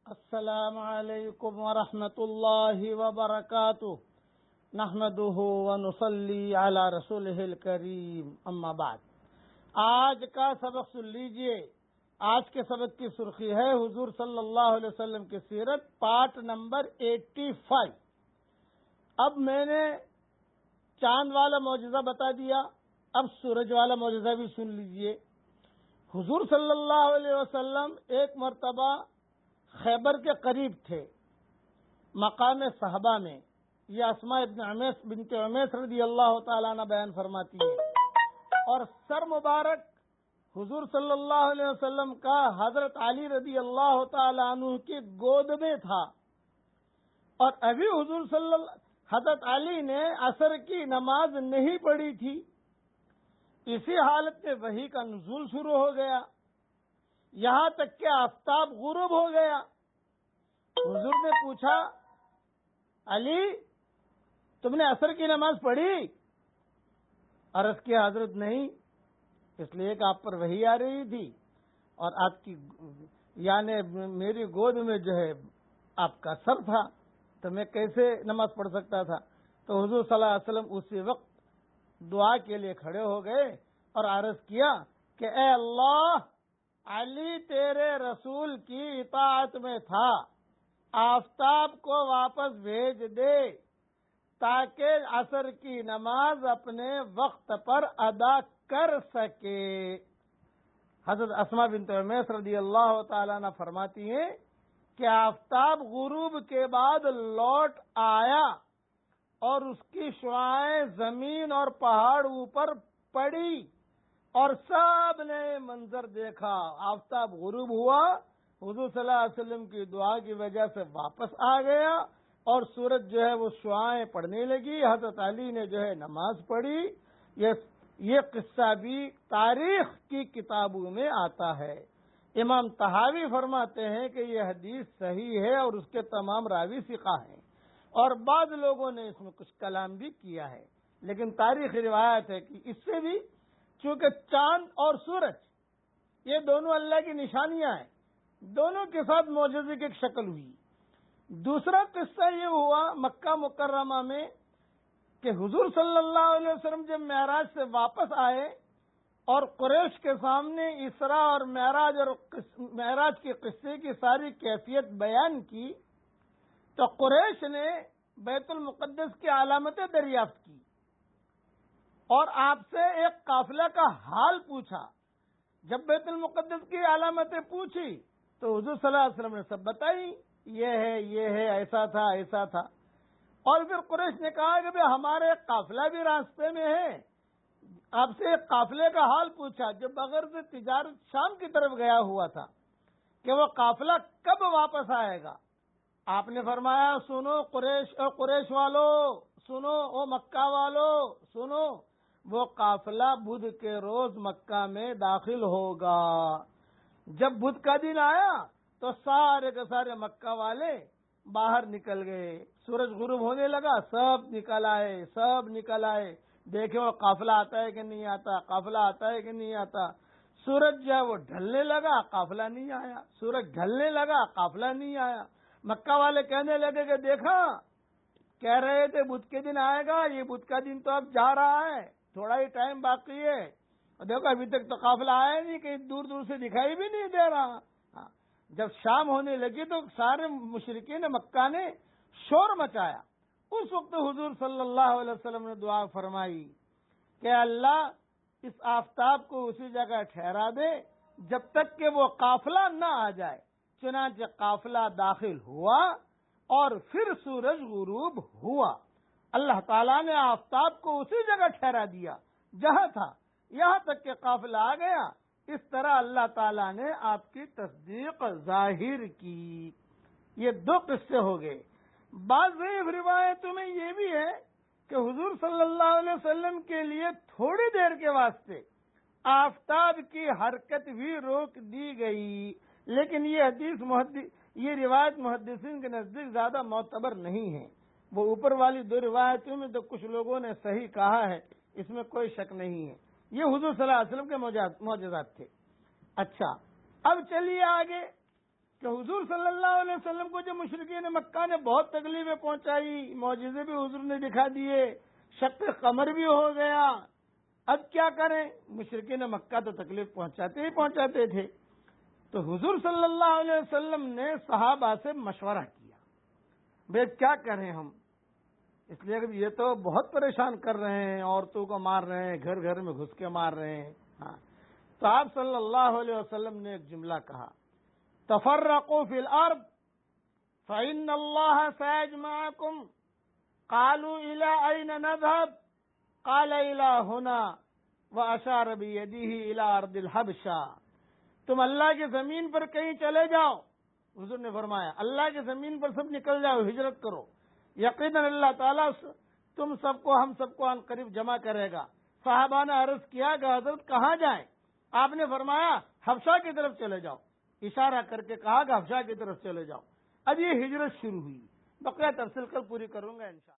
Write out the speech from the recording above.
السلام علیکم ورحمۃ اللہ وبرکاتہ نحمدہ ونصلی علی رسولہ الکریم اما بعد۔ آج کا سبق سن لیجئے۔ آج کے سبق کی سرخی ہے حضور صلی اللہ علیہ وسلم کی سیرت پارٹ نمبر 85۔ اب میں نے چاند والا معجزہ بتا دیا، اب سورج والا معجزہ بھی سن لیجئے۔ حضور صلی اللہ علیہ وسلم ایک مرتبہ خیبر کے قریب تھے، مقام صحابہ میں۔ یہ اسماء بنت عمیس رضی اللہ تعالیٰ عنہ بیان فرماتی ہے، اور سر مبارک حضور صلی اللہ علیہ وسلم کا حضرت علی رضی اللہ تعالیٰ عنہ کی گود میں تھا، اور ابھی حضرت علی نے عصر کی نماز نہیں پڑھی تھی۔ اسی حالت میں وحی کا نزول شروع ہو گیا، یہاں تک کہ آفتاب غروب ہو گیا۔ حضور نے پوچھا، علی تم نے عصر کی نماز پڑھی؟ عرض کیا حضرت نہیں، اس لیے کہ آپ پر وحی آ رہی تھی، اور آپ کی یعنی میری گود میں جو ہے آپ کا سر تھا، تو میں کیسے نماز پڑھ سکتا تھا؟ تو حضور صلی اللہ علیہ وسلم اسی وقت دعا کے لیے کھڑے ہو گئے اور عرض کیا کہ اے اللہ، علی تیرے رسول کی اطاعت میں تھا، آفتاب کو واپس بھیج دے تاکہ عصر کی نماز اپنے وقت پر ادا کر سکے۔ حضرت اسماء بنت عمیس رضی اللہ تعالیٰ عنہ فرماتی ہیں کہ آفتاب غروب کے بعد لوٹ آیا اور اس کی شعاعیں زمین اور پہاڑ اوپر پڑی، اور سب نے منظر دیکھا۔ آفتاب غروب ہوا، حضور صلی اللہ علیہ وسلم کی دعا کی وجہ سے واپس آ گیا، اور سورج جو ہے وہ شعاعیں پڑنے لگی، حضرت علی نے جو ہے نماز پڑھی۔ یہ قصہ بھی تاریخ کی کتابوں میں آتا ہے۔ امام طحاوی فرماتے ہیں کہ یہ حدیث صحیح ہے اور اس کے تمام راوی ثقہ ہیں، اور بعض لوگوں نے اس میں کچھ کلام بھی کیا ہے، لیکن تاریخی روایت ہے کہ اس سے بھی، چونکہ چاند اور سورج یہ دونوں اللہ کی نشانیاں ہیں، دونوں کے ساتھ معجزے کی ایک شکل ہوئی۔ دوسرا قصہ یہ ہوا مکہ مکرمہ میں کہ حضور صلی اللہ علیہ وسلم جب معراج سے واپس آئے اور قریش کے سامنے اسراء اور معراج کے قصے کی ساری کیفیت بیان کی، تو قریش نے بیت المقدس کی علامتیں دریافت کی اور آپ سے ایک قافلہ کا حال پوچھا۔ جب بیت المقدس کی علامتیں پوچھی تو حضور صلی اللہ علیہ وسلم نے سب بتائی، یہ ہے، ایسا تھا، ایسا تھا۔ اور پھر قریش نے کہا کہ ہمارے ایک قافلہ بھی راستے میں ہے، آپ سے ایک قافلے کا حال پوچھا جو بغیر سے تجارت شام کی طرف گیا ہوا تھا، کہ وہ قافلہ کب واپس آئے گا؟ آپ نے فرمایا، سنو قریش والو، سنو او مکہ والو، سنو، وہ قافلہ بدھ کے روز مکہ میں داخل ہوگا۔ جب بدھ کا دن آیا تو سارے کے سارے مکہ والے باہر نکل گئے، سورج غروب ہونے لگا، سب نکل آئے، دیکھیں وہ قافلہ آتا ہے کہ نہیں آتا، قافلہ آتا ہے کہ نہیں آتا۔ سورج جو ہے وہ ڈھلنے لگا، قافلہ نہیں آیا، سورج ڈھلنے لگا، قافلہ نہیں آیا۔ مکہ والے کہنے لگے کہ دیکھا، کہہ رہے تھے بدھ کے دن آئے گا، یہ بدھ کا دن تو اب جا رہا ہے، تھوڑا ہی ٹائم باقی ہے، اور دیکھو ابھی تک تو قافلہ آیا نہیں، کہیں دور دور سے دکھائی بھی نہیں دے رہا۔ جب شام ہونے لگی تو سارے مشرکین مکہ نے شور مچایا۔ اس وقت حضور صلی اللہ علیہ وسلم نے دعا فرمائی کہ اللہ اس آفتاب کو اسی جگہ ٹھہرا دے جب تک کہ وہ قافلہ نہ آ جائے۔ چنانچہ قافلہ داخل ہوا اور پھر سورج غروب ہوا۔ اللہ تعالیٰ نے آفتاب کو اسی جگہ ٹھہرا دیا جہاں تھا، یہاں تک کہ قافلہ آ گیا۔ اس طرح اللہ تعالیٰ نے آپ کی تصدیق ظاہر کی۔ یہ دو قصے ہو گئے۔ بعض ضعیف روایتوں میں یہ بھی ہے کہ حضور صلی اللہ علیہ وسلم کے لیے تھوڑی دیر کے واسطے آفتاب کی حرکت بھی روک دی گئی، لیکن یہ روایت محدثین کے نزدیک زیادہ معتبر نہیں ہے۔ وہ اوپر والی دو روایتوں میں تو کچھ لوگوں نے صحیح کہا ہے، اس میں کوئی شک نہیں ہے۔ یہ حضور صلی اللہ علیہ وسلم کے معجزات تھے۔ اچھا، اب چلیے آگے۔ کہ حضور صلی اللہ علیہ وسلم کو جو مشرکین مکہ نے بہت تکلیفیں پہنچائی، معجزے بھی حضور نے دکھا دیے، شق قمر بھی ہو گیا، اب کیا کریں؟ مشرکین مکہ تو تکلیف پہنچاتے تھے۔ تو حضور صلی اللہ علیہ وسلم نے صحابہ سے مشورہ کیا، بھئی کیا کریں ہم؟ اس لیے کہ یہ تو بہت پریشان کر رہے ہیں، عورتوں کو مار رہے ہیں، گھر گھر میں گھس کے مار رہے ہیں۔ ہاں، تو آپ صلی اللہ علیہ وسلم نے ایک جملہ کہا، تفرقوا فی الارض فإن اللہ سیجمعکم۔ قالوا إلى أين نذهب؟ قال إلى هنا، وأشار بيده إلى أرض الحبشہ۔ تم اللہ کی زمین پر کہیں چلے جاؤ، حضور نے فرمایا اللہ کی زمین پر سب نکل جاؤ، ہجرت کرو، یقیناً اللہ تعالیٰ تم سب کو ہم سب کو عن قریب جمع کرے گا۔ صحابہ نے عرض کیا کہ حضرت کہاں جائیں؟ آپ نے فرمایا حبشہ کی طرف چلے جاؤ، اشارہ کر کے کہا کہ حبشہ کی طرف چلے جاؤ۔ اب یہ ہجرت شروع ہوئی، بقیہ تفصیل کل پوری کروں گا انشاءاللہ۔